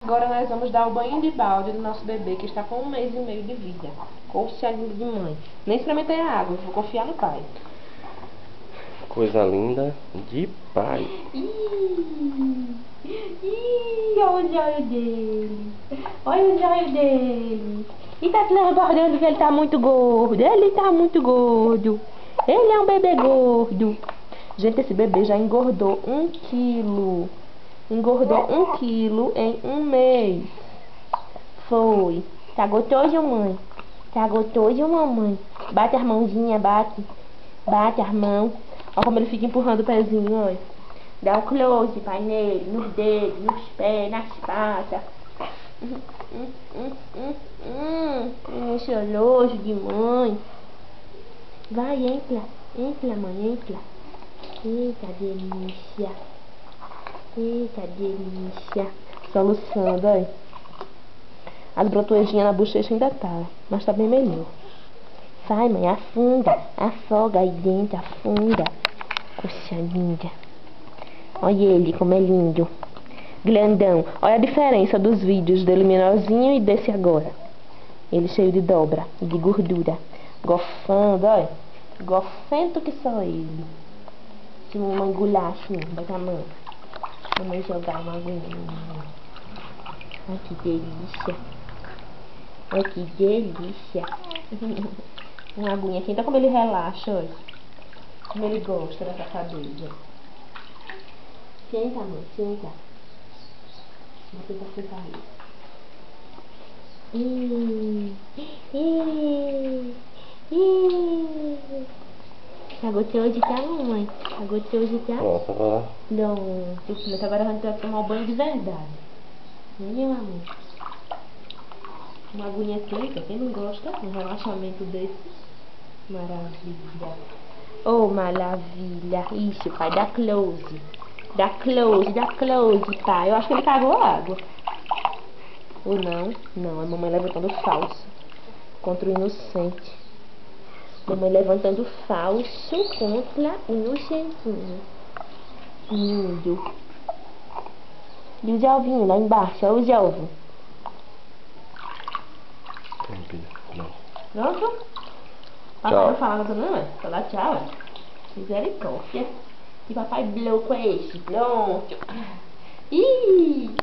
Agora nós vamos dar o banho de balde do nosso bebê, que está com 1 mês e meio de vida. Coxa linda de mãe. Nem experimentei a água, vou confiar no pai. Coisa linda de pai. Olha o olho dele. Olha o olho dele. E tá transbordando que ele tá muito gordo. Ele tá muito gordo. Ele é um bebê gordo. Gente, esse bebê já engordou 1 quilo. Engordou 1 quilo em 1 mês. Foi. Tá gostoso, mãe? Tá gostoso, mamãe? Bate as mãozinhas, bate. Bate as mãos. Olha como ele fica empurrando o pezinho, olha. Dá um close, pai, nele, nos dedos, nos pés, nas patas. Choroso de mãe. Vai, entra. Entra, mãe, entra. Eita, delícia. Eita, delícia. Soluçando, olha. As brotoejinhas na bochecha ainda tá, mas tá bem melhor. Vai, mãe, afunda. Afoga aí dentro, afunda. Coxa linda. Olha ele como é lindo. Grandão. Olha a diferença dos vídeos dele menorzinho e desse agora. Ele cheio de dobra e de gordura. Gofando, olha. Gofento que só ele. Se mamãe engulhar assim, bota a mão. Mamãe jogar uma aguinha. Olha que delícia. Olha que delícia. Uma aguinha aqui. Então como ele relaxa, olha. Como ele gosta dessa cadeira. Senta, mãe, senta. Vou tentar sentar aí. Tá gostoso, tá, mamãe? Tá gostoso, tá? Pronto, agora. Não, agora a gente vai tomar o banho de verdade. Meu amor. Uma aguinha quente, quem não gosta, um relaxamento desse. Maravilha. Oh, maravilha. Ixi, pai, dá close. Dá close, pai. Eu acho que ele cagou a água. Ou não? Não, a mamãe levantando falso. Contra o inocente. Mamãe levantando falso contra o inocentinho. Lindo. E os ovinhos lá embaixo, olha os ovos. Não. Pronto? Papai não fala nada não, é? Fala tchau, é? Misericórdia. Que papai louco é esse? Pronto. Ih!